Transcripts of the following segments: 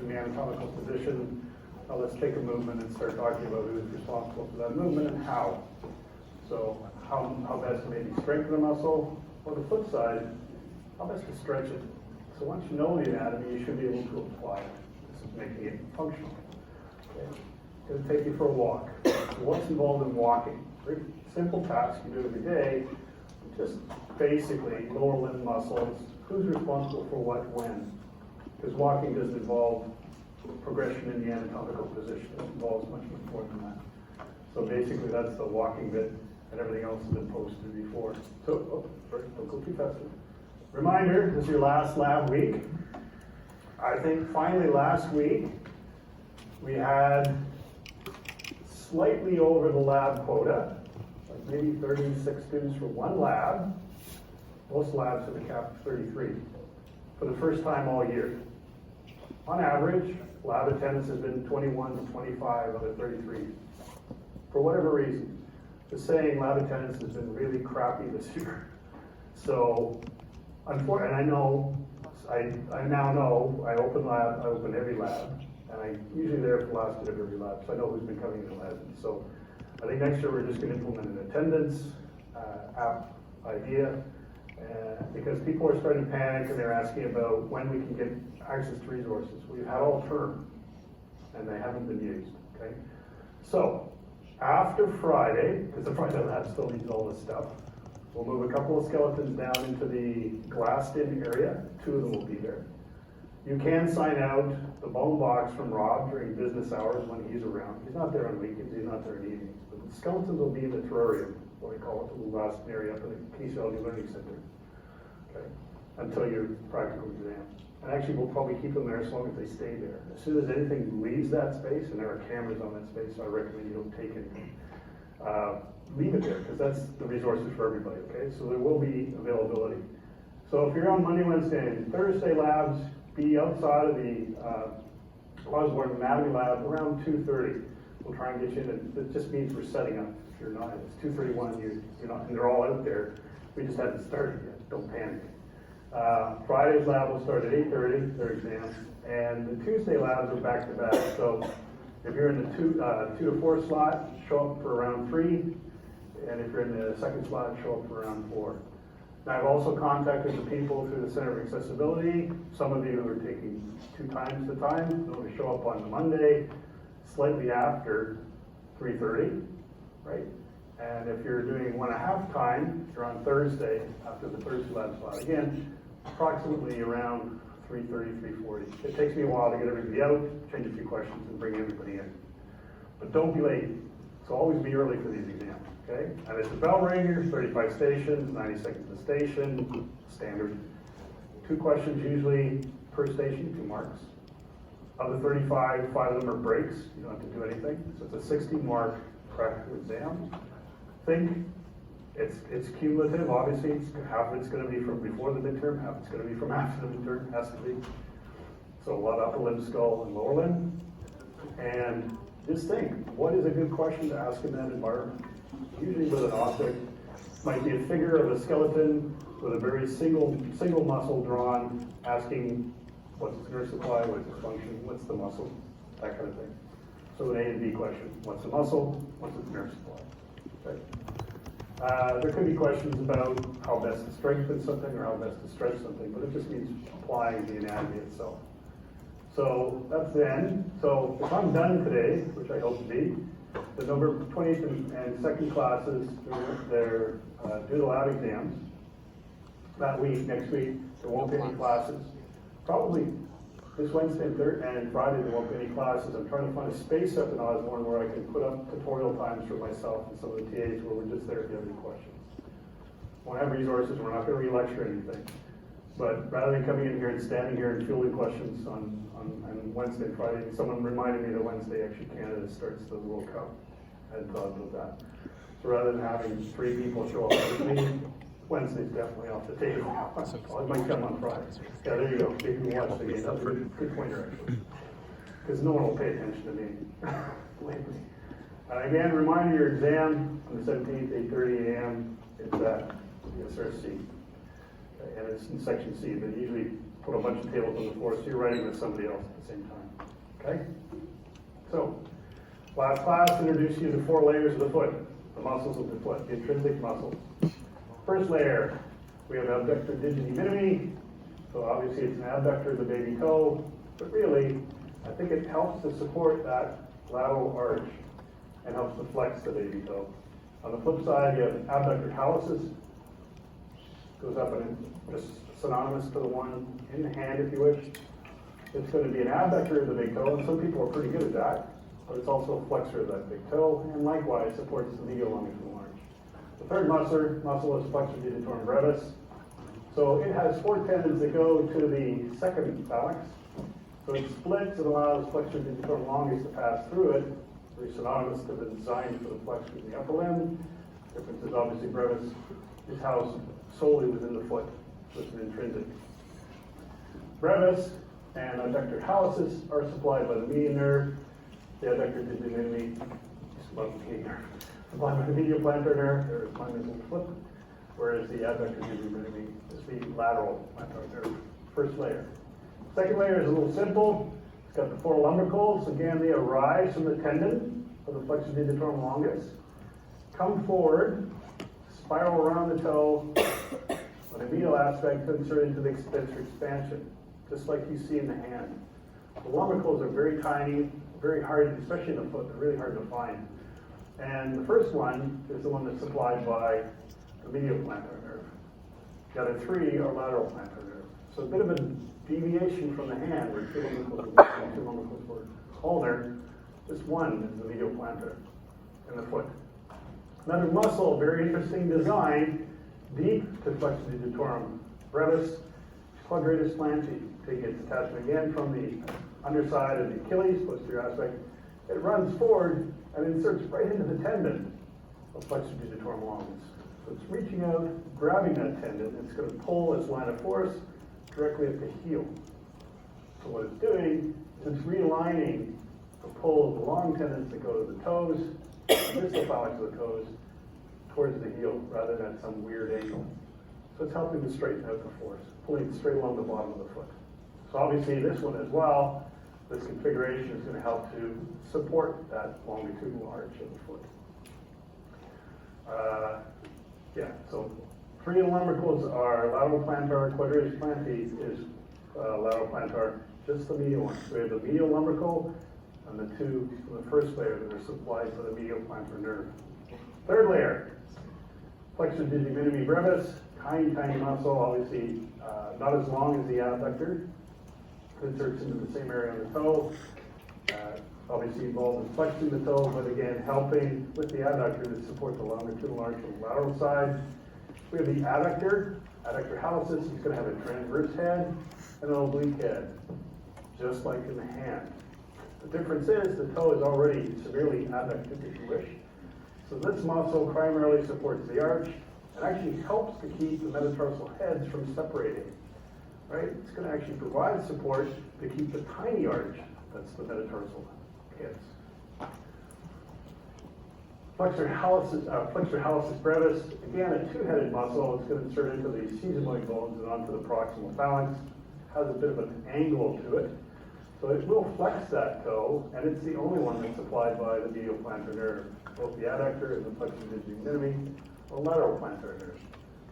in the anatomical position. Now let's take a movement and start talking about who is responsible for that movement and how. So how best to maybe strengthen the muscle, or the flip side, how best to stretch it. So once you know the anatomy, you should be able to apply it. This is making it functional. Okay. Going to take you for a walk. So what's involved in walking? Very simple task you do every day. Just basically lower limb muscles. Who's responsible for what when? Because walking doesn't involve progression in the anatomical position. It involves much more than that. So basically that's the walking bit, and everything else has been posted before. So, sorry, don't go too fast. Reminder, this is your last lab week. I think finally last week we had slightly over the lab quota, like maybe 36 students for one lab. Most labs have a cap of 33 for the first time all year. On average, lab attendance has been 21 to 25 out of 33. For whatever reason, the saying lab attendance has been really crappy this year. So, unfortunately, and I now know, I open every lab, and I'm usually there for the last bit of every lab, so I know who's been coming in the lab. So, I think next year we're just going to implement an attendance app idea, because people are starting to panic and they're asking about when we can get access to resources. We've had all term, and they haven't been used, okay? So, after Friday, because the Friday lab still needs all this stuff, we'll move a couple of skeletons down into the glassed-in area. 2 of them will be there. You can sign out the bone box from Rob during business hours when he's around. He's not there on weekends, he's not there in evenings. But the skeletons will be in the terrarium, what we call it, the little glassed area up in the kinesiology learning center, okay, until your practical exam. And actually, we'll probably keep them there as long as they stay there. As soon as anything leaves that space, and there are cameras on that space, so I recommend you don't take anything. Leave it there, because that's the resources for everybody, okay? So there will be availability. So if you're on Monday, Wednesday, and Thursday labs, be outside of the Osborne Anatomy Lab around 2:30. We'll try and get you in. It just means we're setting up. If you're not, it's 2:31, you're not, and they're all out there. We just haven't started yet. Don't panic. Friday's lab will start at 8:30, their exams, and the Tuesday labs are back to back. So if you're in the 2 to 4 slot, show up for around 3, and if you're in the second slot, show up for around 4. Now, I've also contacted the people through the Center of Accessibility. Some of you who are taking 2 times the time, they'll show up on Monday, slightly after 3:30, right? And if you're doing 1.5 time, you're on Thursday, after the Thursday lab slot. Again, approximately around 3:30, 3:40. It takes me a while to get everybody out, change a few questions, and bring everybody in. But don't be late. So always be early for these exams, okay? And it's a bell ringer, 35 stations, 90 seconds a station, standard. 2 questions usually per station, 2 marks. Of the 35, 5 of them are breaks. You don't have to do anything. So it's a 60-mark practical exam. Think it's cumulative. Obviously, half of it's going to be from before the midterm, half it's going to be from after the midterm. Has to be. So a lot of upper limb, skull, and lower limb. And just think, what is a good question to ask in that environment? Usually with an object, might be a figure of a skeleton with a very single muscle drawn, asking what's its nerve supply, what's its function, what's the muscle, that kind of thing. So an A and B question: what's the muscle, what's its nerve supply? Okay. There could be questions about how best to strengthen something or how best to stretch something, but it just means applying the anatomy itself. So that's the end. So if I'm done today, which I hope to be, the number 20th and second classes, they're do the lab exams. That week, next week, there won't be any classes. Probably this Wednesday and Friday, there won't be any classes. I'm trying to find a space up in Osborne where I can put up tutorial times for myself and some of the TAs where we're just there if you have any questions. Won't have resources, we're not going to re-lecture anything. But rather than coming in here and standing here and fielding questions on Wednesday and Friday, someone reminded me that Wednesday actually Canada starts the World Cup. I hadn't thought about that. So rather than having 3 people show up with me, Wednesday's definitely off the table. I might come on Friday. Yeah, there you go. Maybe we watch the game. That's a good pointer, actually. Because no one will pay attention to me lately. Again, reminder, your exam on the 17th, 8:30 a.m. It's at the SRC. And it's in section C, but usually put a bunch of tables on the floor, so you're writing with somebody else at the same time, okay? So, last class introduced you to the 4 layers of the foot, the muscles of the foot, the intrinsic muscles. First layer, we have abductor digiti minimi, so obviously it's an abductor of the baby toe, but really, I think it helps to support that lateral arch and helps to flex the baby toe. On the flip side, you have abductor hallucis, goes up and just synonymous to the one in the hand, if you wish. It's going to be an abductor of the big toe, and some people are pretty good at that, but it's also a flexor of that big toe, and likewise supports the medial longitudinal arch. The third muscle is flexor digitorum brevis. So it has 4 tendons that go to the second phalanx. So it splits and allows flexor digitorum longus to pass through it, very synonymous to the design for the flexor in the upper limb. Difference is obviously brevis is housed solely within the foot, so it's an intrinsic. Brevis and adductor hallucis are supplied by the median nerve. The adductor digiti minimi is supplied by the medial plantar nerve, there is one in the foot, whereas the adductor digiti minimi is the lateral plantar nerve, first layer. Second layer is a little simple. It's got the 4 lumbricals. Again, they arise from the tendon of the flexor digitorum longus, come forward, spiral around the toe with a medial aspect to insert into the extensor expansion, just like you see in the hand. The lumbricals are very tiny, very hard, especially in the foot, they're really hard to find. And the first one is the one that's supplied by the medial plantar nerve. The other 3 are lateral plantar nerve. So a bit of a deviation from the hand where 2 lumbricals were ulnar. This one is the medial plantar in the foot. Another muscle, very interesting design, deep to flexor digitorum brevis, quadratus plantae. Taking its attachment again from the underside of the Achilles, posterior aspect. It runs forward and inserts right into the tendon of flexor digitorum longus. So it's reaching out, grabbing that tendon. It's going to pull its line of force directly at the heel. So what it's doing is it's realigning the pull of the long tendons that go to the toes, distal phalanx of the toes, towards the heel rather than at some weird angle. So it's helping to straighten out the force, pulling it straight along the bottom of the foot. So obviously this one as well, this configuration is going to help to support that longitudinal arch of the foot. So 3 lumbricals are lateral plantar, quadratus plantae is lateral plantar, just the medial one. So we have the medial lumbrical and the 2 from the first layer that are supplied by the medial plantar nerve. Third layer, flexor digiti minimi brevis, tiny muscle, obviously not as long as the adductor. Inserts into the same area on the toe. Obviously involved in flexing the toe, but again helping with the adductor to support the longitudinal arch on the lateral side. We have the adductor hallucis. He's going to have a transverse head and an oblique head, just like in the hand. The difference is the toe is already severely adducted, if you wish. So this muscle primarily supports the arch and actually helps to keep the metatarsal heads from separating. Right? It's going to actually provide support to keep the tiny arch, that's the metatarsal heads. Flexor hallucis brevis, again a 2-headed muscle. It's going to insert into the sesamoid bones and onto the proximal phalanx. Has a bit of an angle to it. So it will flex that toe, and it's the only one that's supplied by the medial plantar nerve, both the adductor and the flexor digiti minimi, or lateral plantar nerve.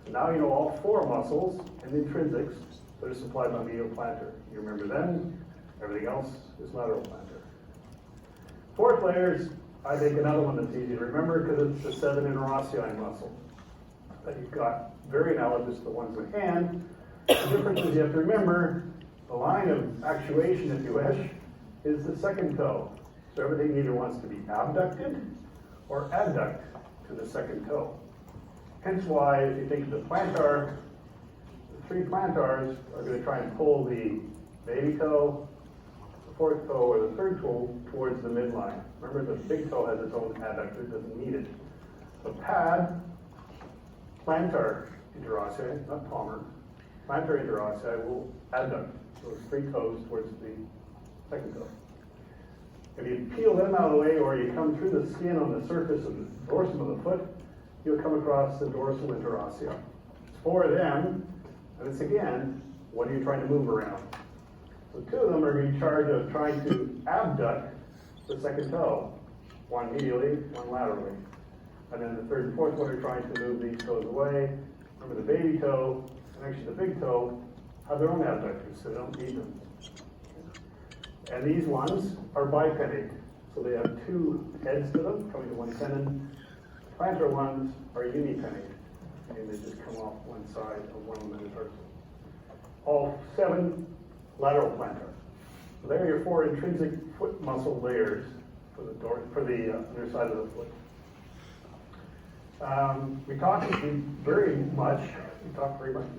So now you know all 4 muscles and the intrinsics that are supplied by medial plantar. You remember them, everything else is lateral plantar. 4th layer is, I think, another one that's easy to remember because it's the 7 interossei muscle that you've got, very analogous to the ones in the hand. The difference is you have to remember the line of actuation, if you wish, is the second toe. So everything either wants to be abducted or adduct to the second toe. Hence why, if you think of the plantar, the 3 plantars are going to try and pull the baby toe, the 4th toe, or the 3rd toe towards the midline. Remember, the big toe has its own adductor, doesn't need it. The pad, plantar interossei, not palmar, plantar interossei will adduct those 3 toes towards the second toe. If you peel them out of the way, or you come through the skin on the surface of the dorsum of the foot, you'll come across the dorsal interossei. It's 4 of them, and it's again What are you trying to move around? So two of them are in charge of trying to abduct the second toe, one medially, one laterally. And then the third and fourth one are trying to move these toes away. Remember the baby toe, and actually the big toe, have their own abductors, so they don't need them. And these ones are bipennate, so they have two heads to them, coming to one tendon. Plantar ones are unipennate, and they just come off one side of one metatarsal. All 7 lateral plantar. So there are your 4 intrinsic foot muscle layers for the underside of the foot. We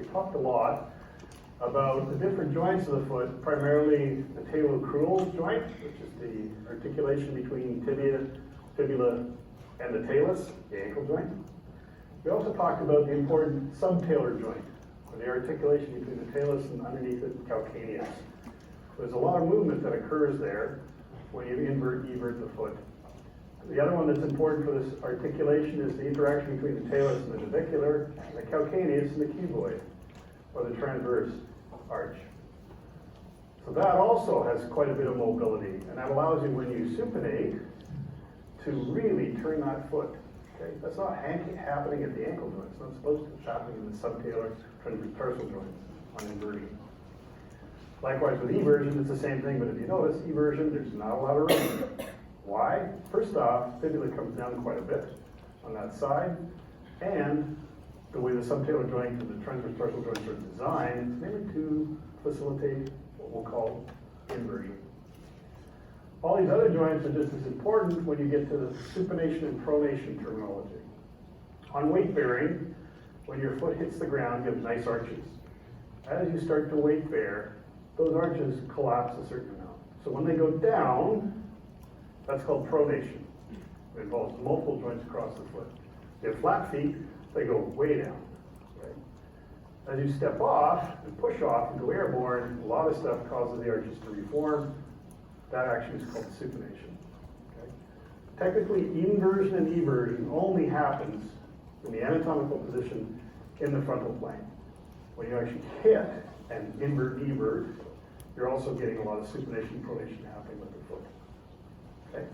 talked a lot about the different joints of the foot, primarily the talocrural joint, which is the articulation between tibia, fibula, and the talus, the ankle joint. We also talked about the important subtalar joint, or the articulation between the talus and underneath it, calcaneus. There's a lot of movement that occurs there when you invert, evert the foot. The other one that's important for this articulation is the interaction between the talus and the navicular, and the calcaneus and the cuboid, or the transverse arch. So that also has quite a bit of mobility, and that allows you, when you supinate, to really turn that foot. Okay? That's not happening at the ankle joint. It's not supposed to. It's happening in the subtalar transversal joints on inversion. Likewise with eversion, it's the same thing, but if you notice, eversion, there's not a lot of room. Why? First off, fibula comes down quite a bit on that side, and the way the subtalar joint and the transversal joints are designed, mainly to facilitate what we'll call inversion. All these other joints are just as important when you get to the supination and pronation terminology. On weight bearing, when your foot hits the ground, you have nice arches. As you start to weight bear, those arches collapse a certain amount. So when they go down, that's called pronation. It involves multiple joints across the foot. If you have flat feet, they go way down. Okay? As you step off and push off and go airborne, a lot of stuff causes the arches to reform. That actually is called supination. Okay? Technically, inversion and eversion only happens in the anatomical position in the frontal plane. When you actually hit and invert, evert, you're also getting a lot of supination and pronation happening with the foot. Okay.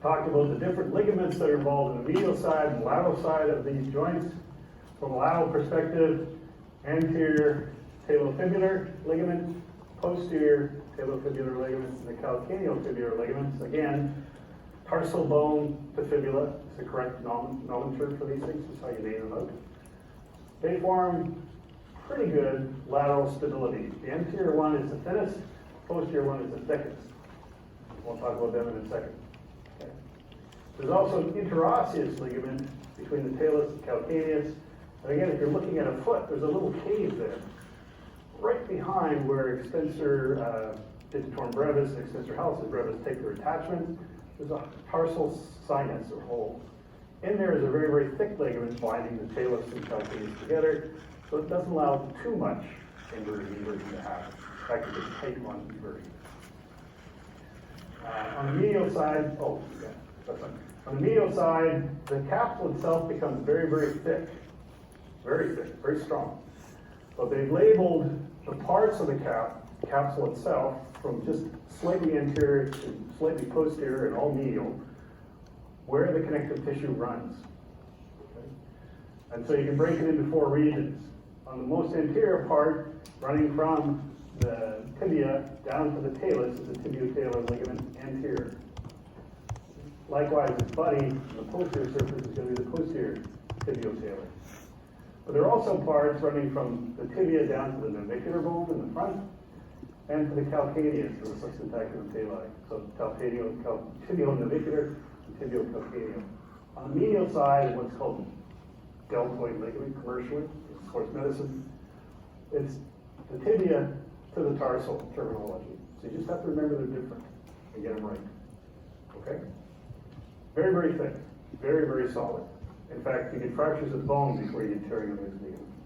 Talked about the different ligaments that are involved in the medial side and lateral side of these joints. From a lateral perspective, anterior talofibular ligament, posterior talofibular ligaments, and the calcaneofibular ligaments. Again, tarsal bone to fibula is the correct nomenclature for these things. That's how you name them out. They form pretty good lateral stability. The anterior one is the thinnest, posterior one is the thickest. We'll talk about them in a second. Okay. There's also an interosseous ligament between the talus and calcaneus. And again, if you're looking at a foot, there's a little cave there, right behind where extensor digitorum brevis and extensor hallucis brevis take their attachment. There's a tarsal sinus or hole. In there is a very, very thick ligament binding the talus and calcaneus together, so it doesn't allow too much inversion to happen. In fact, it's a tight one inversion. On the medial side, on the medial side, the capsule itself becomes very, very thick, very strong. But they've labeled the parts of the capsule itself from just slightly anterior to slightly posterior and all medial, where the connective tissue runs. Okay? And so you can break it into 4 regions. On the most anterior part, running from the tibia down to the talus is the tibiotalar ligament anterior. Likewise, its buddy, the posterior surface is going to be the posterior tibiotalar. But there are also parts running from the tibia down to the navicular bone in the front and to the calcaneus, or the substentaculum tali. So tibio-navicular and tibio-calcaneal. On the medial side is what's called deltoid ligament commercially, in sports medicine. It's the tibia to the tarsal terminology. So you just have to remember they're different and get them right. Okay? Very, very thick. Very, very solid. In fact, you get fractures of bone before you get tearing of these ligaments.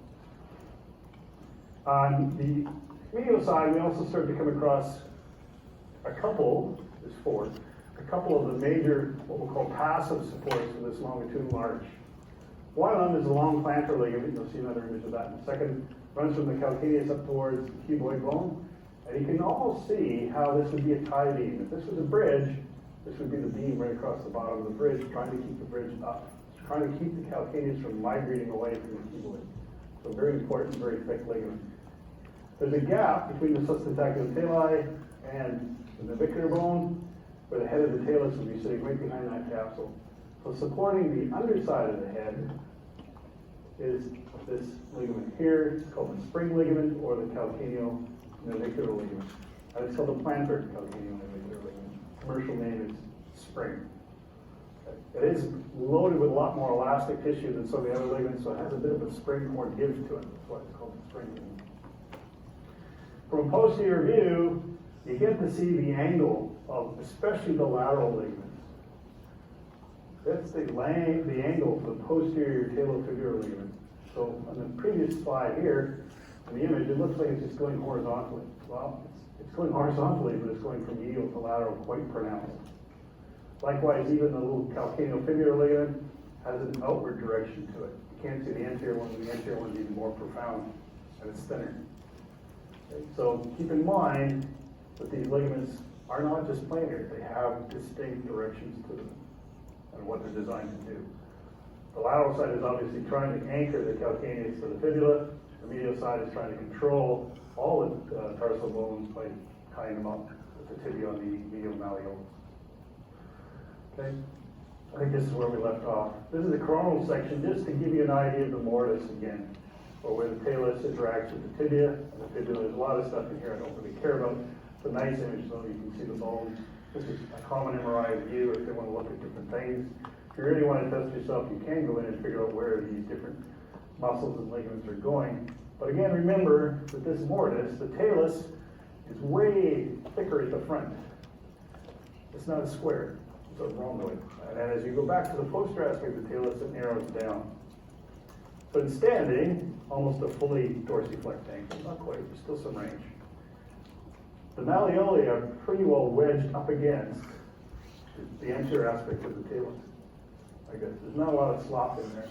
On the medial side, we also start to come across a couple, there's 4, a couple of the major, what we'll call passive supports for this longitudinal arch. One of them is the long plantar ligament. You'll see another image of that in a second. runs from the calcaneus up towards the cuboid bone. And you can almost see how this would be a tie beam. If this was a bridge, this would be the beam right across the bottom of the bridge, trying to keep the bridge up. It's trying to keep the calcaneus from migrating away from the cuboid. So very important, very thick ligament. There's a gap between the substentacular tali and the navicular bone, where the head of the talus would be sitting right behind that capsule. So supporting the underside of the head is this ligament here. It's called the spring ligament or the calcaneonavicular ligament. And it's called the plantar calcaneonavicular ligament. Commercial name is spring. It is loaded with a lot more elastic tissue than some of the other ligaments, so it has a bit of a spring, more give to it. That's why it's called the spring ligament. From a posterior view, you get to see the angle of especially the lateral ligaments. That's the angle of the posterior talofibular ligament. So on the previous slide here, in the image, it looks like it's just going horizontally. Well, it's going horizontally, but it's going from medial to lateral quite pronounced. Likewise, even the little calcaneofibular ligament has an outward direction to it. You can't see the anterior one, the anterior one is even more profound, and it's thinner. Okay, so keep in mind that these ligaments are not just planar, they have distinct directions to them and what they're designed to do. The lateral side is obviously trying to anchor the calcaneus to the fibula. The medial side is trying to control all the tarsal bones by tying them up with the tibia on the medial malleolus. Okay, I think this is where we left off. This is the coronal section, just to give you an idea of the mortise again, or where the talus interacts with the tibia and the fibula. There's a lot of stuff in here I don't really care about. It's a nice image though, you can see the bones. This is a common MRI view if they want to look at different things. If you really want to test yourself, you can go in and figure out where these different muscles and ligaments are going. But again, remember that this mortise, the talus, is way thicker at the front. It's not a square, it's a rhomboid. And then as you go back to the posterior aspect of the talus, it narrows down. So in standing, almost a fully dorsiflexed ankle, not quite, there's still some range. The malleoli are pretty well wedged up against the anterior aspect of the talus. I guess there's not a lot of slop in there.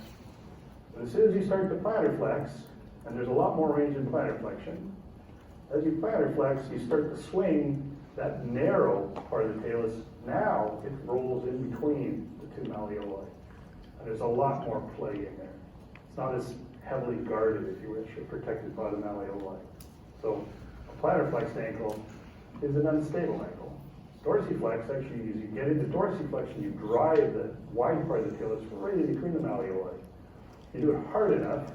But as soon as you start to plantar flex, and there's a lot more range in plantar flexion, as you plantar flex, you start to swing that narrow part of the talus. Now it rolls in between the two malleoli. And there's a lot more play in there. It's not as heavily guarded, if you wish, or protected by the malleoli. So a plantar flexed ankle is an unstable ankle. Dorsiflex, actually, as you get into dorsiflexion, you drive the wide part of the talus right in between the malleoli. You do it hard enough,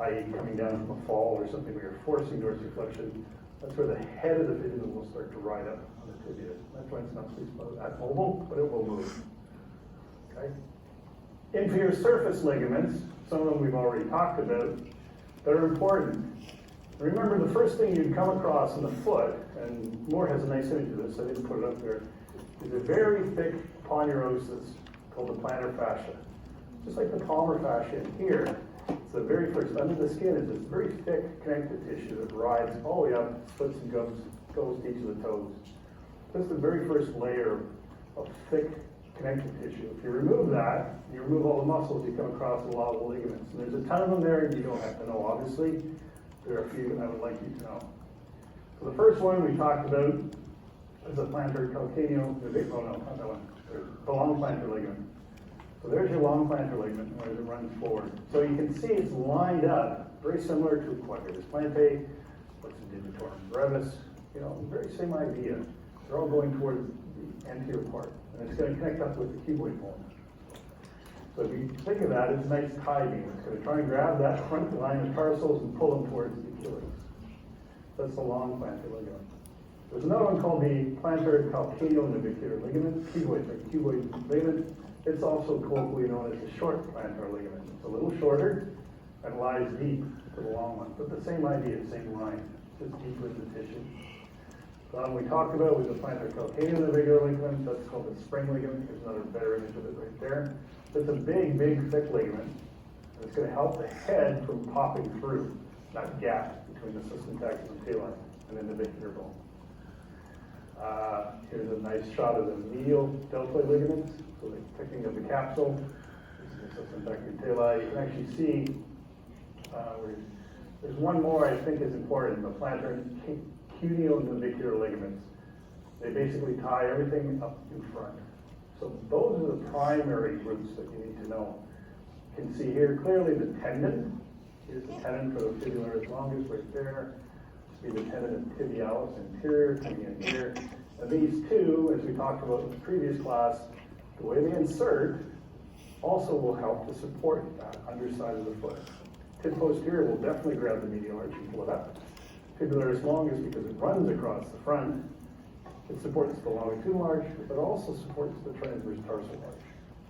i.e. coming down from a fall or something where you're forcing dorsiflexion, that's where the head of the fibula will start to ride up on the tibia. That's why it's not that mobile, but it will move. Okay? Inferior surface ligaments, some of them we've already talked about, that are important. Remember, the first thing you'd come across in the foot, and Moore has a nice image of this, I didn't put it up there, is a very thick aponeurosis called the plantar fascia. Just like the palmar fascia in here, it's the very first, under the skin is this very thick connective tissue that rides all the way up, splits and goes to each of the toes. This is the very first layer of thick connective tissue. If you remove that, you remove all the muscles, you come across a lot of the ligaments. And there's a ton of them there, and you don't have to know, obviously. There are a few I would like you to know. So the first one we talked about is the plantar not that one. The long plantar ligament. So there's your long plantar ligament where it runs forward. So you can see it's lined up, very similar to quadratus plantae, digitorum brevis, very same idea. They're all going towards the anterior part, and it's going to connect up with the cuboid bone. So if you think of that, it's a nice tie beam. It's going to try and grab that front line of tarsals and pull them towards the Achilles. That's the long plantar ligament. There's another one called the plantar calcaneonavicular ligament, cuboid ligament. It's also colloquially known as the short plantar ligament. It's a little shorter and lies deep to the long one, but the same idea, same line, just deeper in the tissue. The one we talked about was the plantar calcaneonavicular ligament. That's called the spring ligament. Here's another better image of it right there. It's a big, big, thick ligament. And it's going to help the head from popping through that gap between the substentacular tali and then the navicular bone. Here's a nice shot of the medial deltoid ligaments. So the technique of the capsule. This is the substentacular tali. You can actually see where There's one more I think is important, the plantar and cuneo-navicular ligaments. They basically tie everything up in front. So those are the primary roots that you need to know. You can see here clearly the tendon. Here's the tendon for the fibularis longus right there. See the tendon of tibialis anterior coming in here. And these two, as we talked about in the previous class, the way they insert also will help to support that underside of the foot. Tib posterior will definitely grab the medial arch and pull it up. Fibularis longus, because it runs across the front, it supports the longitudinal arch, but also supports the transverse tarsal arch.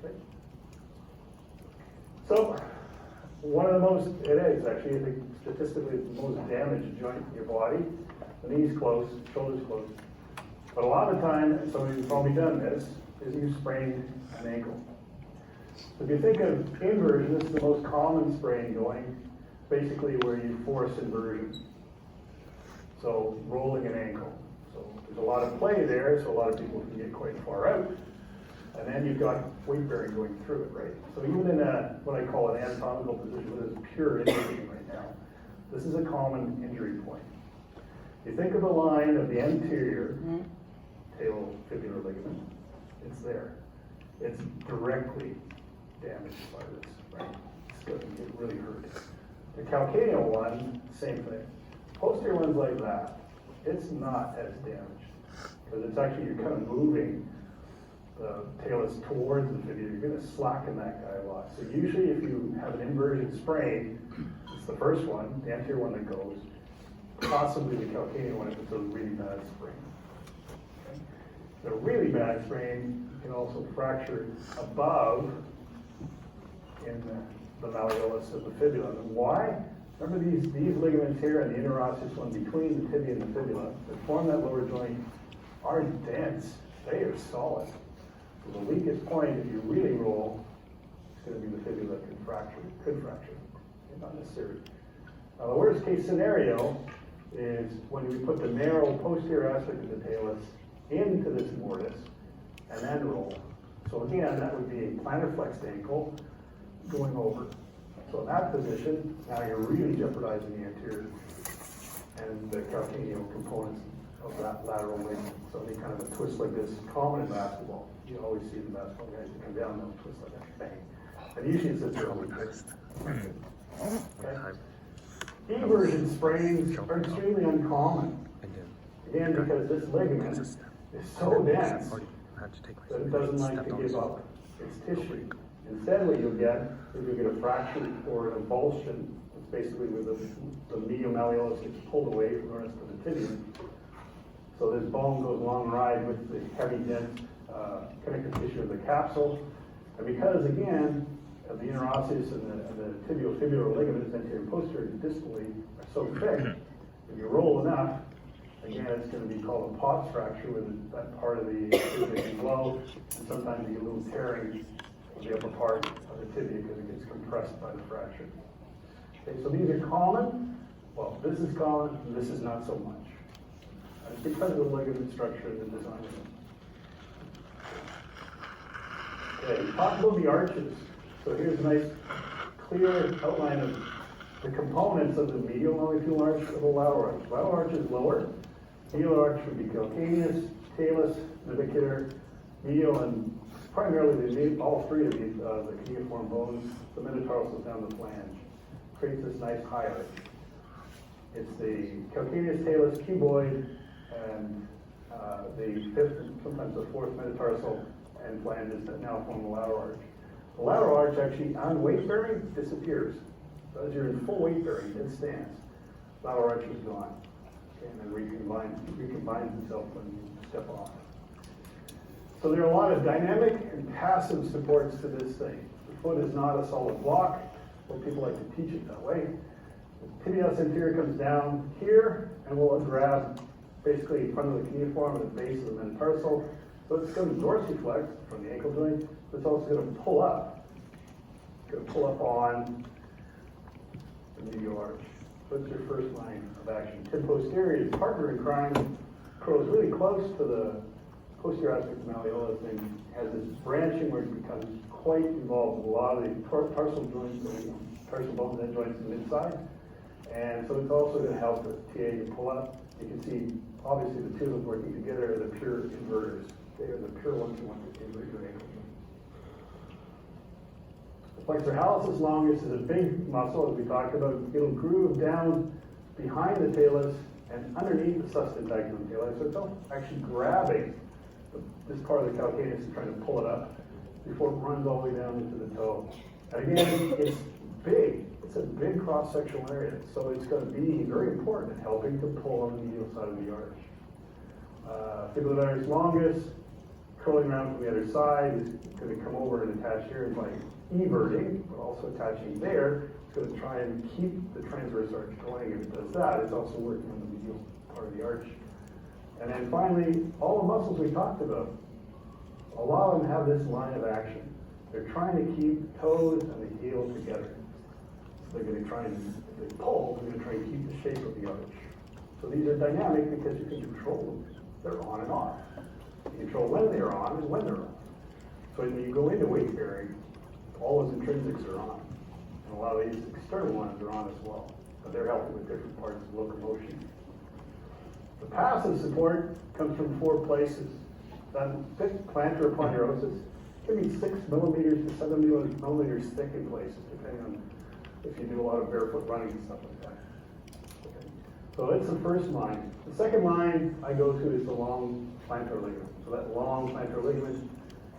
Okay? So, one of the most, it is actually, I think statistically, it's the most damaged joint in your body. The knees close, shoulders close. But a lot of the time, some of you have probably done this, is you sprain an ankle. So if you think of inversion, this is the most common sprain going, basically where you force inversion. So rolling an ankle. So there's a lot of play there, so a lot of people can get quite far out. And then you've got weight bearing going through it, right? So even in what I call an anatomical position, where there's pure injury right now, this is a common injury point. You think of the line of the anterior talofibular ligament, it's there. It's directly damaged by this, right? It's going to get really hurt. The calcaneal one, same thing. Posterior one's like that. It's not as damaged because it's actually, you're kind of moving the talus towards the fibula. You're going to slacken that guy a lot. So usually if you have an inversion sprain, it's the first one, the anterior one that goes, possibly the calcaneal one if it's a really bad sprain. Okay? The really bad sprain, you can also fracture above in the malleolus of the fibula. And why? Remember these ligaments here and the interosseous one between the tibia and the fibula that form that lower joint are dense. They are solid. So the weakest point, if you really roll, it's going to be the fibula that could fracture. Not necessarily. Now the worst case scenario is when we put the narrow posterior aspect of the talus into this mortise and then roll. So again, that would be a plantar flexed ankle going over. So in that position, now you're really jeopardizing the anterior and the calcaneal components of that lateral ligament. So any kind of a twist like this is common in basketball. You always see the basketball guys that come down, they'll twist like that, bang. And usually it's a early twist. Okay. Eversion sprains are extremely uncommon. Again, because this ligament is so dense that it doesn't like to give up its tissue. Instead, what you'll get is you'll get a fracture or an avulsion. It's basically where the medial malleolus gets pulled away from the rest of the tibia. So this bone goes along ride with the heavy, dense connective tissue of the capsule. And because, again, the interosseous and the tibiofibular ligaments, anterior and posterior distally, are so thick, if you roll enough, again, it's going to be called a Pott's fracture, where that part of the tibia can blow, and sometimes you get a little tearing of the upper part of the tibia because it gets compressed by the fracture. Okay, so these are common. Well, this is common, and this is not so much. And it's because of the ligament structure and the design of it. Okay, talk about the arches. So here's a nice, clear outline of the components of the medial longitudinal arch of the lateral arch. Lateral arch is lower. Medial arch would be calcaneus, talus, navicular, medial, and primarily all three of these, the cuneiform bones, the metatarsals down the flange, creates this nice high arch. It's the calcaneus, talus, cuboid, and the fifth and sometimes the fourth metatarsal and flanges that now form the lateral arch. The lateral arch actually, on weight bearing, disappears. So as you're in full weight bearing, it stands. Lateral arch is gone. Okay, and then recombines itself when you step off. So there are a lot of dynamic and passive supports to this thing. The foot is not a solid block, but people like to teach it that way. The tibialis anterior comes down here and will grab basically in front of the cuneiform at the base of the metatarsal. So it's going to dorsiflex from the ankle joint, but it's also going to pull up. It's going to pull up on the medial arch. So that's your first line of action. Tib posterior is partner in crime, curls really close to the posterior aspect of the malleolus and has this branching where it becomes quite involved with a lot of the tarsal joints, the tarsal bones and joints on the inside. And so it's also going to help the TA to pull up. You can see, obviously, the two of them working together are the pure inverters. They are the pure ones you want to invert your ankle. The flexor hallucis longus is a big muscle, as we talked about. It'll groove down behind the talus and underneath the sustentaculum talus. So it's actually grabbing this part of the calcaneus and trying to pull it up before it runs all the way down into the toe. And again, it's big. It's a big cross-sectional area, so it's going to be very important in helping to pull on the medial side of the arch. Fibularis longus, curling around from the other side, is going to come over and attach here by everting, but also attaching there. It's going to try and keep the transverse arch going. If it does that, it's also working on the medial part of the arch. And then finally, all the muscles we talked about, a lot of them have this line of action. They're trying to keep toes and the heel together. So they're going to try and, if they pull, they're going to try and keep the shape of the arch. So these are dynamic because you can control them. They're on and off. You control when they're on and when they're off. So when you go into weight bearing, all those intrinsics are on. And a lot of these external ones are on as well. But they're helping with different parts of locomotion. The passive support comes from 4 places. That thick plantar ponderosis can be 6 millimeters to 7 millimeters thick in places, depending on if you do a lot of barefoot running and stuff like that. Okay. So that's the first line. The second line I go to is the long plantar ligament. So that long plantar ligament,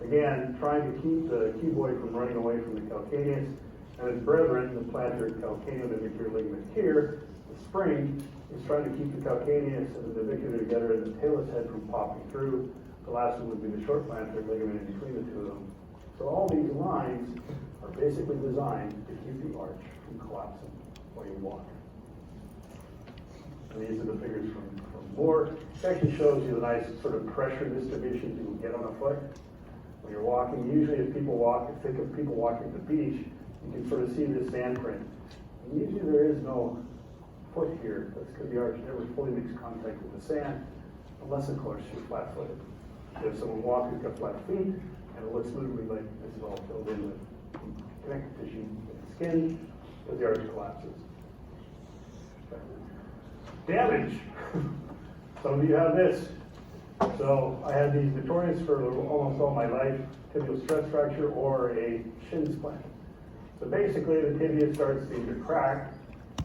again, trying to keep the cuboid from running away from the calcaneus, and its brethren, the plantar calcaneonavicular ligament here, the spring, is trying to keep the calcaneus and the navicular together and the talus head from popping through. The last one would be the short plantar ligament in between the two of them. So all these lines are basically designed to keep the arch from collapsing while you walk. And these are the figures from Moore. It actually shows you the nice sort of pressure distribution you can get on a foot. When you're walking, usually if people walk, think of people walking at the beach, you can sort of see this sand print. And usually there is no foot here. That's because the arch never fully makes contact with the sand, unless of course you're flat-footed. If someone walks who's got flat feet, and it looks literally like this is all filled in with connective tissue and skin, as the arch collapses. Okay. Damage. Some of you have this. So I had these notorious for almost all my life, tibial stress fracture or a shin splint. So basically the tibia starts to either crack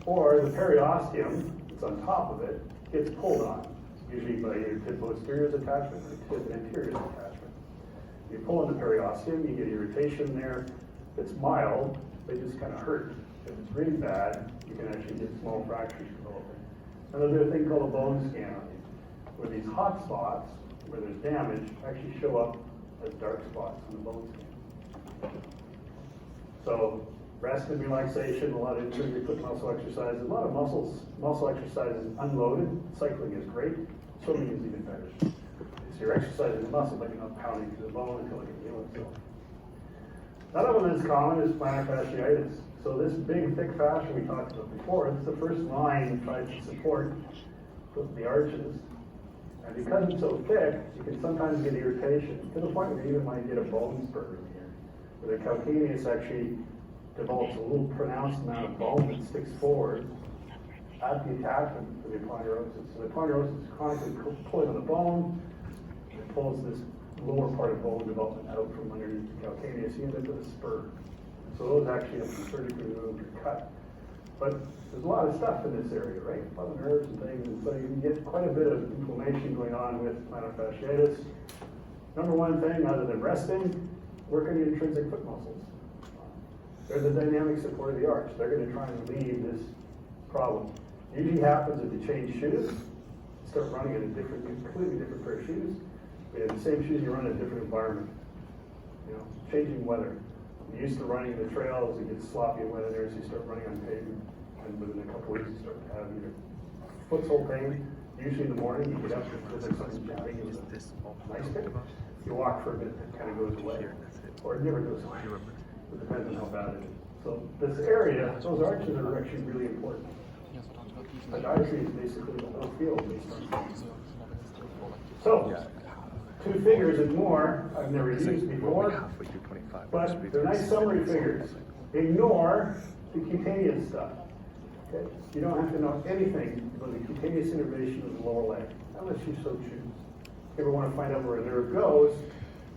or the periosteum that's on top of it gets pulled on, usually by either tib posterior's attachment or tib anterior's attachment. You pull on the periosteum, you get irritation there. If it's mild, they just kind of hurt. If it's really bad, you can actually get small fractures developing. And they'll do a thing called a bone scan on you, where these hot spots, where there's damage, actually show up as dark spots on the bone scan. So rest and relaxation, a lot of intrinsic foot muscle exercises, a lot of muscle exercises unloaded. Cycling is great, swimming is even better. So you're exercising the muscle, but you're not pounding through the bone until it can heal itself. Another one that's common is plantar fasciitis. So this big, thick fascia we talked about before, it's the first line that tries to support the arches. And because it's so thick, you can sometimes get irritation, to the point where you even might get a bone spur in here, where the calcaneus actually develops a little pronounced amount of bone that sticks forward at the attachment for the ponderosis. So the ponderosis is chronically pulling on the bone. It pulls this lower part of bone development out from underneath the calcaneus. You end up with a spur. So those actually have to be surgically removed or cut. But there's a lot of stuff in this area, right? A lot of nerves and things, and so you can get quite a bit of inflammation going on with plantar fasciitis. Number one thing, other than resting, work on your intrinsic foot muscles. They're the dynamic support of the arch. They're going to try and relieve this problem. It usually happens if you change shoes, start running in a completely different pair of shoes. But you have the same shoes, you run in a different environment. You know, changing weather. You're used to running in the trails, it gets sloppy and wet in there, so you start running on pavement. And within a couple weeks, you start to have either foot sole pain. Usually in the morning, you get up because there's something jabbing you with a nice stick. You walk for a bit, it kind of goes away. Or it never goes away. It depends on how bad it is. So this area, those arches are actually really important. Podiatry is basically the whole field based on. So, 2 figures and more I've never used before, but they're nice summary figures. Ignore the cutaneous stuff. Okay? You don't have to know anything about the cutaneous innervation of the lower leg, unless you so choose. If you ever want to find out where a nerve goes,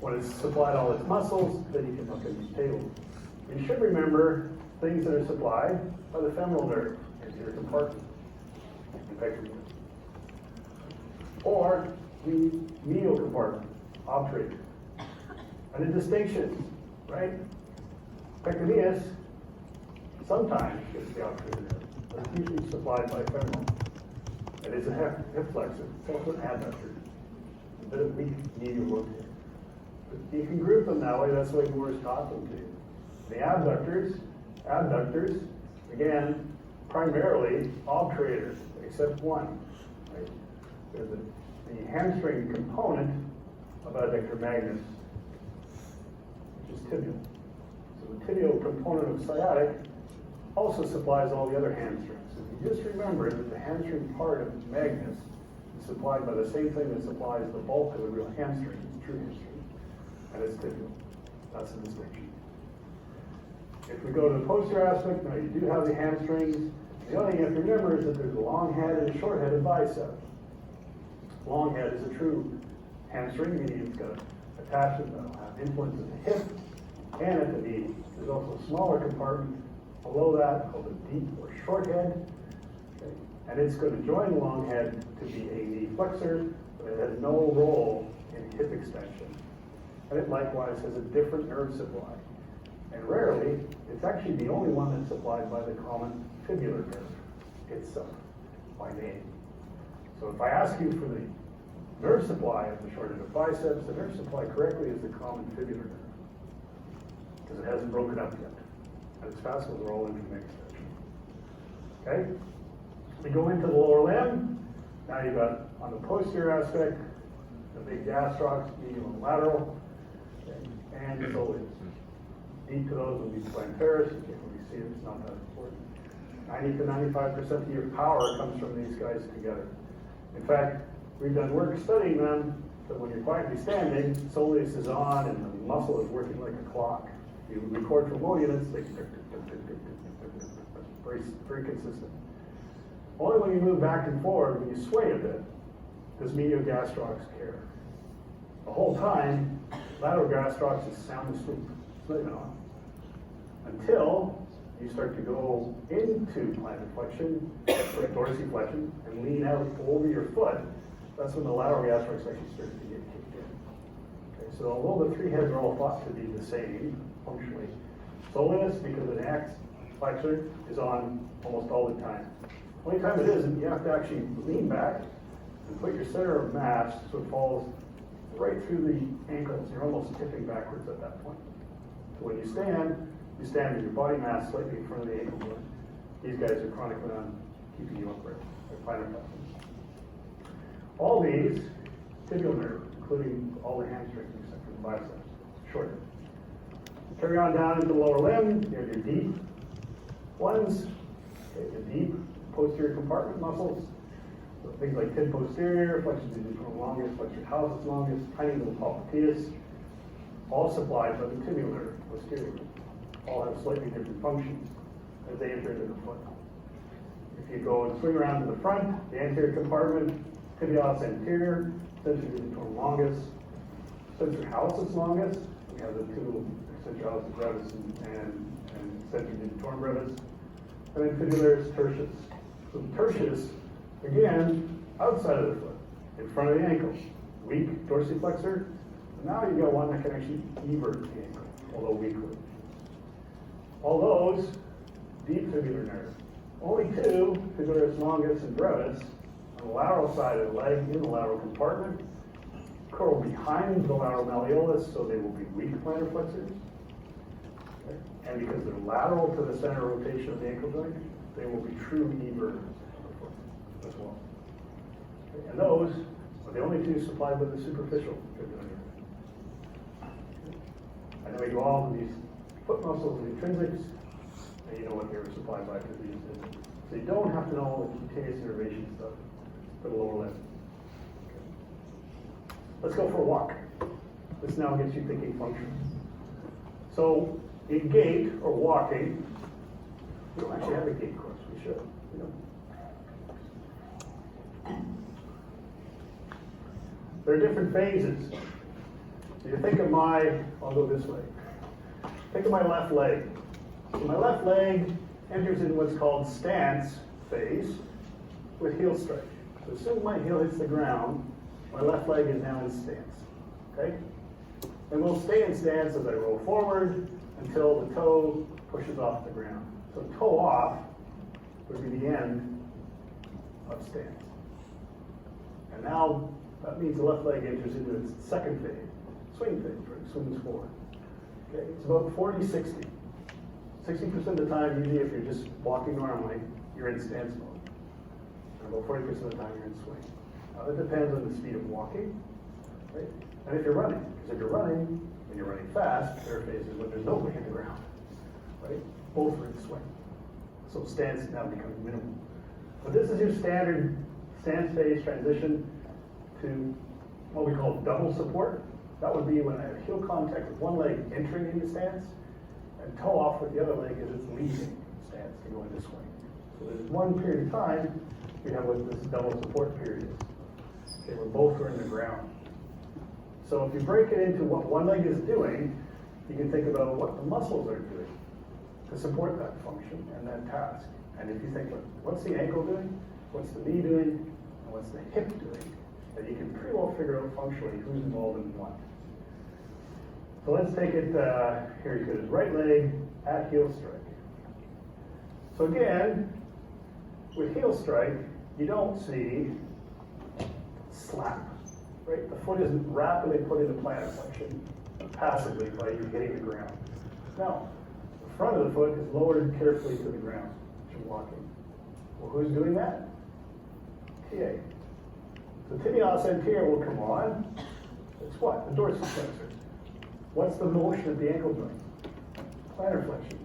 when it's supplied all its muscles, then you can look at these tables. You should remember things that are supplied by the femoral nerve, anterior compartment, effectively. Or the medial compartment, obturator. And the distinctions, right? Pectineus sometimes gets the obturator nerve, but it's usually supplied by femoral. It is a hip flexor, it's also an adductor, a bit of weak medial rotator. But you can group them that way, that's the way Moore's taught them to. The adductors, again, primarily obturators, except one. Right? There's the hamstring component of adductor magnus, which is tibial. So the tibial component of sciatic also supplies all the other hamstrings. So if you just remember that the hamstring part of magnus is supplied by the same thing that supplies the bulk of the real hamstring, the true hamstring, and it's tibial. That's the distinction. If we go to the posterior aspect, now you do have the hamstrings. The only thing you have to remember is that there's a long head and a short headed bicep. Long head is a true hamstring, meaning it's got an attachment that will have influence at the hip and at the knee. There's also a smaller compartment below that called a deep or short head. Okay? And it's going to join the long head to be a knee flexor, but it has no role in hip extension. And it likewise has a different nerve supply. And rarely, it's actually the only one that's supplied by the common fibular nerve itself, by name. So if I ask you for the nerve supply of the short end of biceps, the nerve supply correctly is the common fibular nerve, because it hasn't broken up yet. And its fascicles are all intermixed. Okay? We go into the lower limb. Now you've got, on the posterior aspect, the big gastrocs, medial and lateral, and soleus. Deep to those will be plantaris. You can't really see it, it's not that important. 90 to 95% of your power comes from these guys together. In fact, we've done work studying them, that when you're quietly standing, soleus is on and the muscle is working like a clock. You record from low units, they very consistent. Only when you move back and forward, when you sway a bit, does medial gastrocs care. The whole time, lateral gastrocs is sound asleep. Until you start to go into plantar flexion, or dorsiflexion, and lean out over your foot. That's when the lateral gastrocs actually start to get kicked in. Okay, so although the three heads are all thought to be the same functionally, soleus, because an axe flexor, is on almost all the time. The only time it isn't, you have to actually lean back and put your center of mass so it falls right through the ankles. You're almost tipping backwards at that point. So when you stand with your body mass slightly in front of the ankle joint. These guys are chronically on keeping you upright. They're plantar fascias. All these, tibial nerve, including all the hamstrings except for the biceps, shorter. Carry on down into the lower limb. You have your deep ones, okay, your deep posterior compartment muscles. So things like tib posterior, flexor digitorum longus, flexor hallucis longus, tiny little popliteus, all supplied by the tibial nerve posteriorly. All have slightly different functions as they enter into the foot. If you go and swing around to the front, the anterior compartment, tibialis anterior, extensor digitorum longus, extensor hallucis longus. We have the two, extensor hallucis brevis and extensor digitorum brevis. And then fibularis tertius. So the tertius, again, outside of the foot, in front of the ankle. Weak dorsiflexor. Now you've got one that can actually evert the ankle, although weakly. All those, deep fibular nerve. Only two, fibularis longus and brevis, on the lateral side of the leg, in the lateral compartment, curl behind the lateral malleolus, so they will be weak plantar flexors. Okay? And because they're lateral to the center of rotation of the ankle joint, they will be true everters of the foot as well. Okay? And those are the only two supplied with the superficial fibular nerve. And then we go all of these foot muscles and intrinsics, and you know what they were supplied by because we used it. So you don't have to know all the cutaneous innervation stuff for the lower limb. Okay. Let's go for a walk. This now gets you thinking functions. So in gait or walking, we don't actually have a gait course. We should. There are different phases. So you think of I'll go this way. Think of my left leg. So my left leg enters in what's called stance phase with heel strike. So as soon as my heel hits the ground, my left leg is now in stance. Okay? And we'll stay in stance as I roll forward until the toe pushes off the ground. So toe off would be the end of stance. And now that means the left leg enters into its second phase, swing phase, where it swings forward. Okay, it's about 40-60. 60% of the time, usually if you're just walking normally, you're in stance mode. And about 40% of the time, you're in swing. Now that depends on the speed of walking, right? And if you're running, because if you're running, when you're running fast, there are phases when there's nobody in the ground, right? Both are in swing. So stance now becomes minimal. But this is your standard stance phase transition to what we call double support. That would be when I have heel contact with one leg entering into stance and toe off with the other leg as it's leaving stance to go into swing. So there's one period of time we have what this double support period is. Okay, where both are in the ground. So if you break it into what one leg is doing, you can think about what the muscles are doing to support that function and that task. And if you think, what's the ankle doing? What's the knee doing? And what's the hip doing? Then you can pretty well figure out functionally who's involved in what. So let's take it, here you go, his right leg at heel strike. So again, with heel strike, you don't see slap, right? The foot isn't rapidly put into plantar flexion passively by you hitting the ground. No, the front of the foot is lowered carefully to the ground as you're walking. Well, who's doing that? TA. The tibialis anterior will come on. It's what? The dorsiflexor. What's the motion of the ankle joint? Plantar flexion.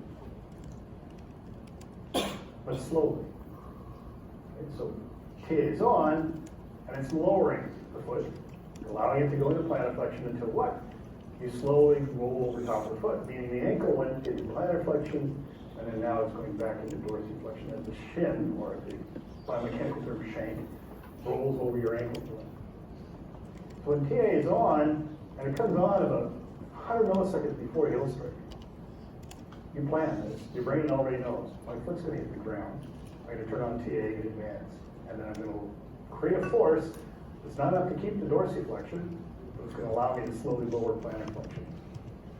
But slowly. Okay, so TA is on, and it's lowering the foot, allowing it to go into plantar flexion until what? You slowly roll over top of the foot, meaning the ankle went into plantar flexion, and then now it's going back into dorsiflexion as the shin, or the biomechanical term shank, rolls over your ankle joint. So when TA is on, and it comes on about 100 milliseconds before heel strike, you plan this. Your brain already knows, my foot's going to hit the ground. I'm going to turn on TA in advance. And then I'm going to create a force that's not enough to keep the dorsiflexion, but it's going to allow me to slowly lower plantar flexion.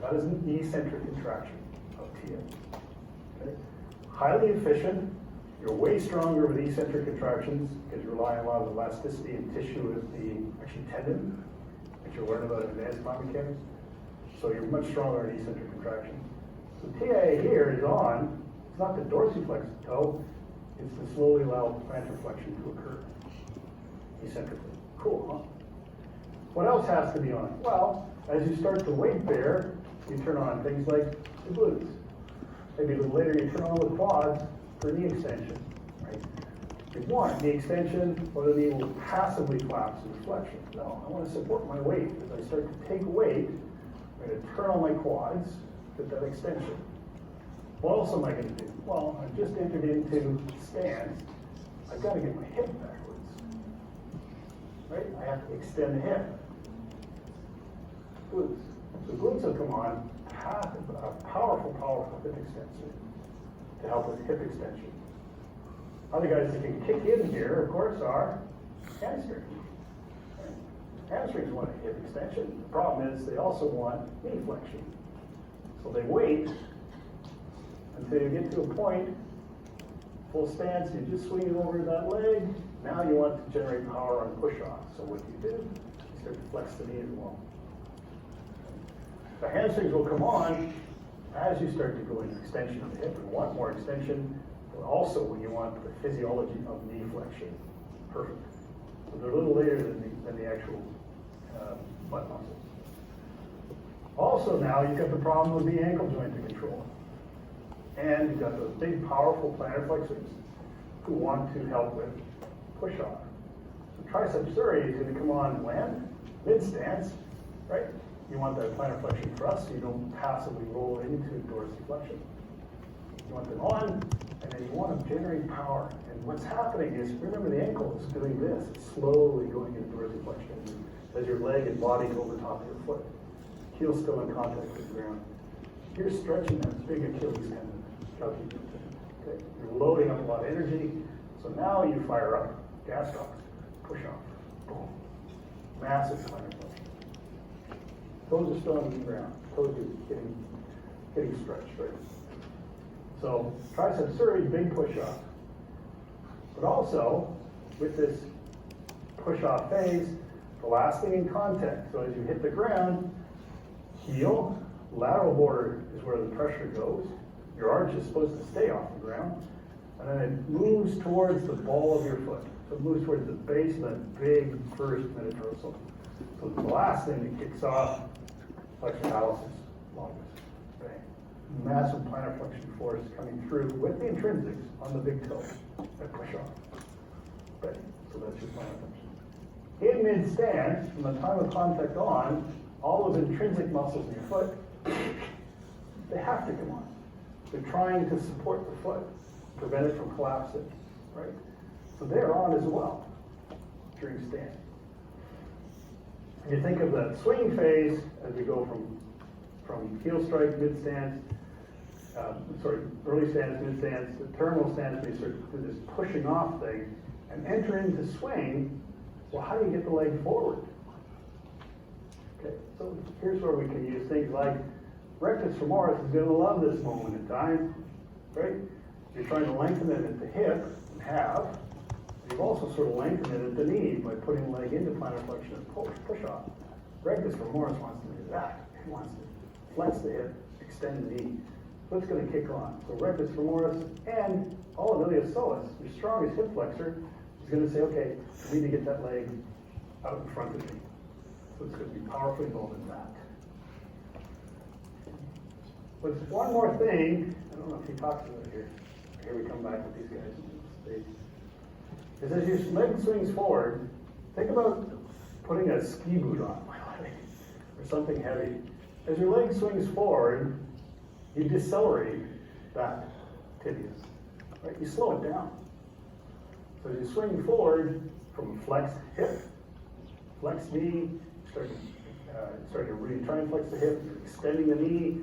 That is an eccentric contraction of TA. Okay? Highly efficient. You're way stronger with eccentric contractions because you rely on a lot of elasticity and tissue of the actually tendon, which you'll learn about in advanced biomechanics. So you're much stronger in eccentric contractions. So TA here is on. It's not the dorsiflex toe. It's to slowly allow plantar flexion to occur eccentrically. Cool, huh? What else has to be on? Well, as you start to weight bear, you turn on things like the glutes. Maybe a little later you turn on the quads for knee extension, right? You want knee extension, or the knee will passively collapse into flexion. No, I want to support my weight. As I start to take weight, I'm going to turn on my quads, get that extension. What else am I going to do? Well, I've just entered into stance. I've got to get my hip backwards, right? I have to extend the hip. Glutes. So glutes will come on, a powerful hip extensor to help with hip extension. Other guys that can kick in here, of course, are hamstrings. Hamstrings want a hip extension. The problem is they also want knee flexion. So they wait until you get to a point, full stance, you just swing it over that leg. Now you want to generate power on push-off. So what do? You start to flex the knee as well. The hamstrings will come on as you start to go into extension of the hip and want more extension, but also when you want the physiology of knee flexion. Perfect. So they're a little later than the actual butt muscles. Also now you've got the problem with the ankle joint to control. And you've got those big, powerful plantar flexors who want to help with push-off. So triceps surae is going to come on when? Mid-stance, right? You want that plantar flexion thrust so you don't passively roll into dorsiflexion. You want them on, and then you want to generate power. And what's happening is, remember the ankle is doing this, it's slowly going into dorsiflexion as your leg and body go over top of your foot. Heel still in contact with the ground. You're stretching that big Achilles tendon. Okay, you're loading up a lot of energy. So now you fire up gastrocs, push off, boom, massive plantar flexion. Toes are still on the ground. Toes are getting stretched, right? So triceps surae, big push off. But also, with this push off phase, the last thing in contact. So as you hit the ground, heel, lateral border is where the pressure goes. Your arch is supposed to stay off the ground. And then it moves towards the ball of your foot. So it moves towards the base of that big first metatarsal. So the last thing that kicks off, flexuralis longus. Okay? Massive plantar flexion force coming through with the intrinsics on the big toe that push off. Okay? So that's your plantar flexion. In mid-stance, from the time of contact on, all those intrinsic muscles in your foot, they have to come on. They're trying to support the foot, prevent it from collapsing, right? So they're on as well during stance. You think of that swing phase as we go from heel strike, mid-stance, early stance, mid-stance, the terminal stance, we sort of do this pushing off thing and enter into swing. Well, how do you get the leg forward? Okay, so here's where we can use things like rectus femoris is going to love this moment in time, right? You're trying to lengthen it at the hip and have. You've also sort of lengthened it at the knee by putting the leg into plantar flexion and push off. Rectus femoris wants to do that. It wants to flex the hip, extend the knee. So it's going to kick on. So rectus femoris and all of iliopsoas, your strongest hip flexor, is going to say, okay, I need to get that leg out in front of me. So it's going to be powerfully involved in that. But one more thing, I don't know if he talks about it here. Here we come back with these guys on stage. Is as your leg swings forward, think about putting a ski boot on or something heavy. As your leg swings forward, you decelerate that tibia, right? You slow it down. So as you swing forward from a flexed hip, flexed knee, start to really try and flex the hip, you're extending the knee.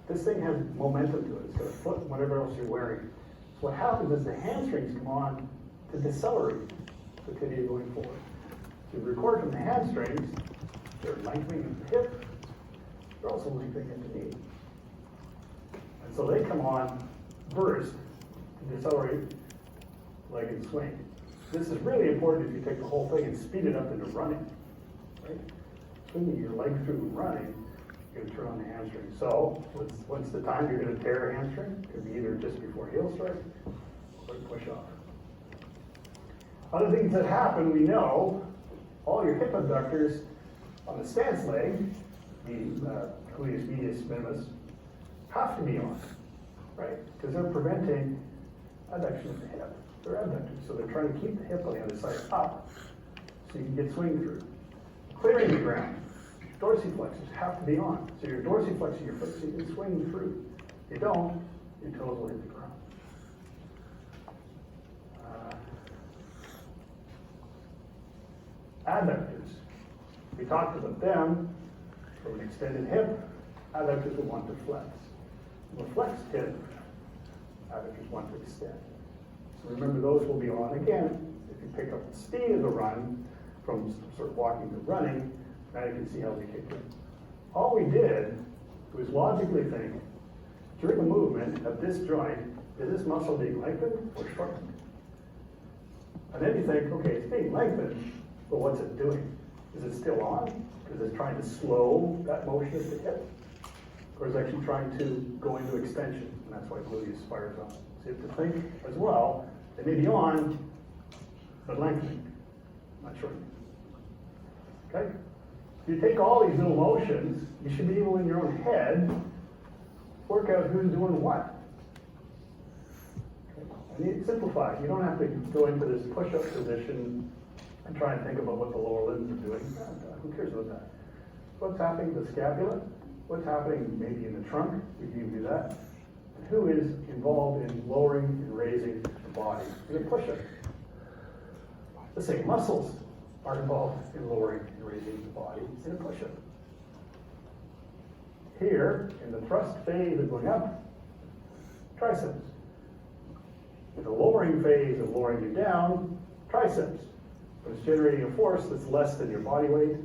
This thing has momentum to it. It's got a foot, whatever else you're wearing. So what happens is the hamstrings come on to decelerate the tibia going forward. So you record from the hamstrings, they're lengthening at the hip, they're also lengthening at the knee. And so they come on first to decelerate leg and swing. This is really important if you take the whole thing and speed it up into running, right? Swinging your leg through and running, you're going to turn on the hamstring. So what's the time you're going to tear a hamstring? It could be either just before heel strike or push off. Other things that happen, we know, all your hip abductors on the stance leg, the gluteus medius minimus, have to be on, right? Because they're preventing adduction of the hip. They're abductors, so they're trying to keep the hip on the other side up so you can get swing through. Clearing the ground. Dorsiflexors have to be on. So you're dorsiflexing your foot so you can swing through. If you don't, your toes will hit the ground. Adductors. We talked about them. From an extended hip, adductors will want to flex. From a flexed hip, adductors want to extend. So remember, those will be on again. If you pick up the speed of the run from sort of walking to running, now you can see how we kick in. All we did was logically think, during the movement of this joint, is this muscle being lengthened or shortened? And then you think, okay, it's being lengthened, but what's it doing? Is it still on? Is it trying to slow that motion at the hip? Or is it actually trying to go into extension? And that's why gluteus fires on. So you have to think as well, it may be on, but lengthening, not shortening. Okay? If you take all these little motions, you should be able in your own head work out who's doing what. Okay? And you simplify. You don't have to go into this push-up position and try and think about what the lower limbs are doing. Who cares about that? What's happening to the scapula? What's happening maybe in the trunk? We can even do that. who is involved in lowering and raising the body in a push-up? The same muscles are involved in lowering and raising the body in a push-up. Here, in the thrust phase of going up, triceps. In the lowering phase of lowering you down, triceps. But it's generating a force that's less than your body weight,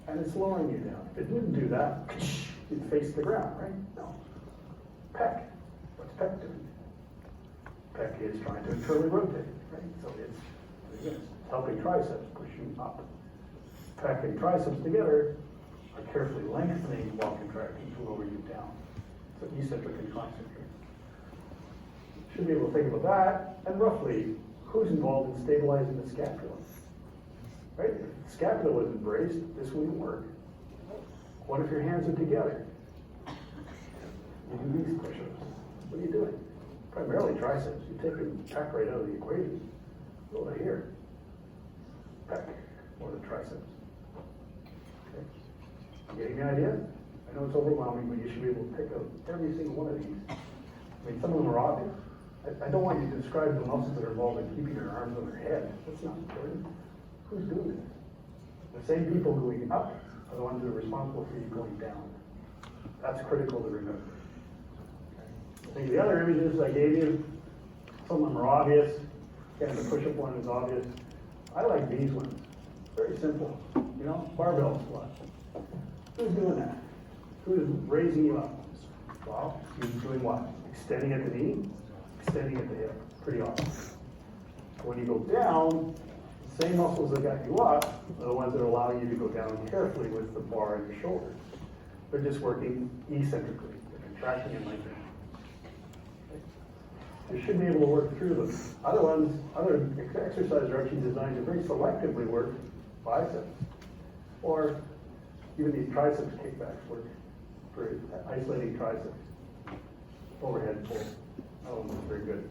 and it's lowering you down. If it didn't do that, you'd face the ground, right? No. Pec. What's pec doing? Pec is trying to internally rotate, right? So it's helping triceps push you up. Pec and triceps together are carefully lengthening while contracting to lower you down. So eccentric and concentric. Should be able to think about that, and roughly, who's involved in stabilizing the scapula? Right? If the scapula wasn't braced, this wouldn't work. What if your hands are together? You do these push-ups. What are you doing? Primarily triceps. You're taking pec right out of the equation. Go to here. Pec, or the triceps. Okay. You getting the idea? I know it's overwhelming, but you should be able to pick out every single one of these. I mean, some of them are obvious. I don't want you to describe the muscles that are involved in keeping your arms on their head. That's not important. Who's doing this? The same people going up are the ones that are responsible for you going down. That's critical to remember. I think the other images I gave you, some of them are obvious. Again, the push-up one is obvious. I like these ones. Very simple. You know, barbell squat. Who's doing that? Who's raising you up? Well, you're doing what? Extending at the knee, extending at the hip. Pretty often. When you go down, the same muscles that got you up are the ones that allow you to go down carefully with the bar in your shoulders. They're just working eccentrically. They're contracting and lengthening. You should be able to work through them. Other exercises are actually designed to very selectively work biceps. Or even these triceps kickbacks work for isolating triceps. Overhead pull. That one was very good.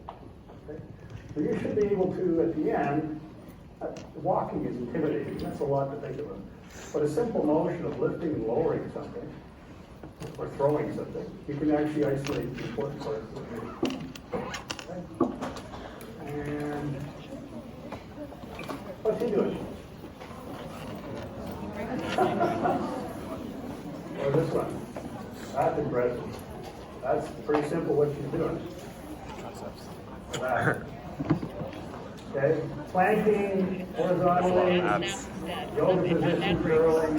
Okay? So you should be able to, at the end, walking is intimidating. That's a lot to think about. But a simple motion of lifting and lowering something, or throwing something, you can actually isolate the important parts of the movement. Okay? And what's he doing? Or this one. That's impressive. That's pretty simple what she's doing. That. Okay, planking horizontally, yoga position curling,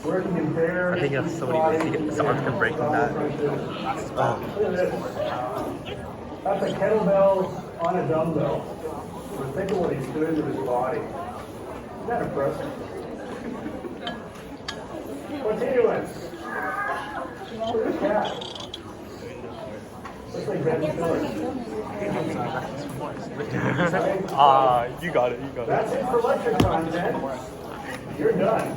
working in pairs. I think that's so many someone can break from that. Look at this. That's a kettlebell on a dumbbell. So think of what he's doing to his body. Isn't that impressive? What's he doing? Look at the cat. Looks like Ben Stiller. You got it. That's it for lecture content. You're done.